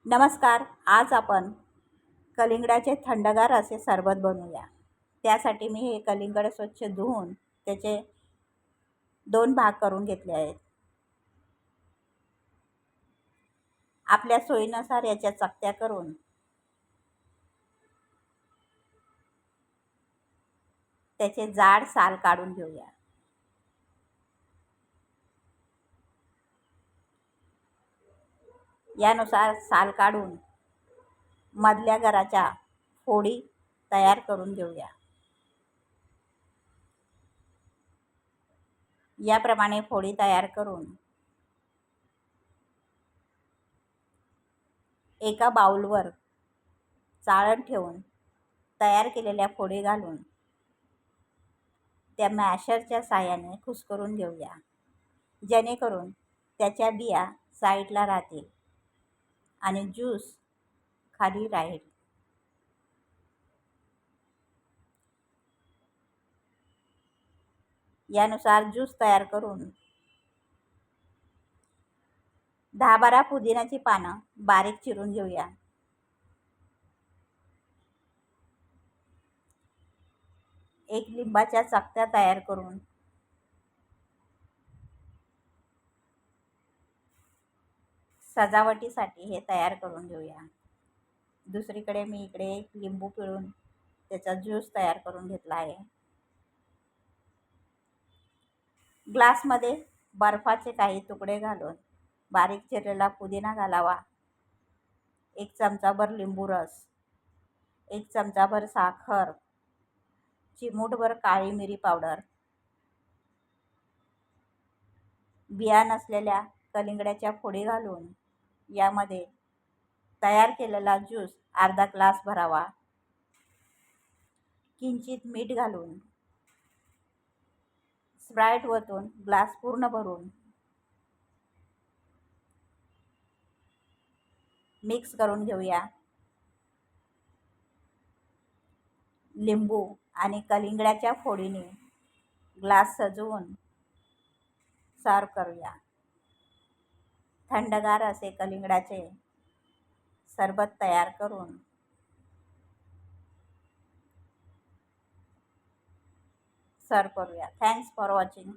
नमस्कार. आज आपण कलिंगडाचे थंडगार असे सरबत बनवूया. त्यासाठी मी हे कलिंगड स्वच्छ धुवून त्याचे 2 भाग करून घेतले आहेत. आपल्या सोयीनुसार याच्या चकत्या करून त्याचे जाड साल काढून घेऊया. यानुसार साल काढून मधल्या गराच्या फोडी तयार करून घेऊया. याप्रमाणे फोडी तयार करून एका बाउलवर चाळण ठेवून तयार केलेल्या फोडी घालून त्या मॅशरच्या साहाय्याने खुस्करून घेऊया, जेणेकरून त्याच्या बिया साईडला राहतील आणि ज्यूस खाली राहील. यानुसार ज्यूस तयार करून 10-12 पुदिन्याची पानं बारीक चिरून घेऊया. एक लिंबाच्या चकत्या तयार करून सजावटीसाठी हे तयार करून घेऊया. दुसरीकडे मी इकडे एक लिंबू पिळून त्याचा ज्यूस तयार करून घेतला आहे. ग्लासमध्ये बर्फाचे काही तुकडे घालून बारीक चिरलेला पुदिना घालावा. 1 चमचाभर लिंबू रस, 1 चमचाभर साखर, चिमूटभर काळी मिरी पावडर, बिया नसलेल्या कलिंगड्याच्या फोडी घालून यामध्ये तयार केलेला ज्यूस अर्धा ग्लास भरावा. किंचित मीठ घालून स्प्राईट ओतून ग्लास पूर्ण भरून मिक्स करून घेऊया. लिंबू आणि कलिंगड्याच्या फोडीने ग्लास सजवून सर्व करूया. थंडगार असे कलिंगडाचे सरबत तयार करून सर्व करूया. Thanks for watching.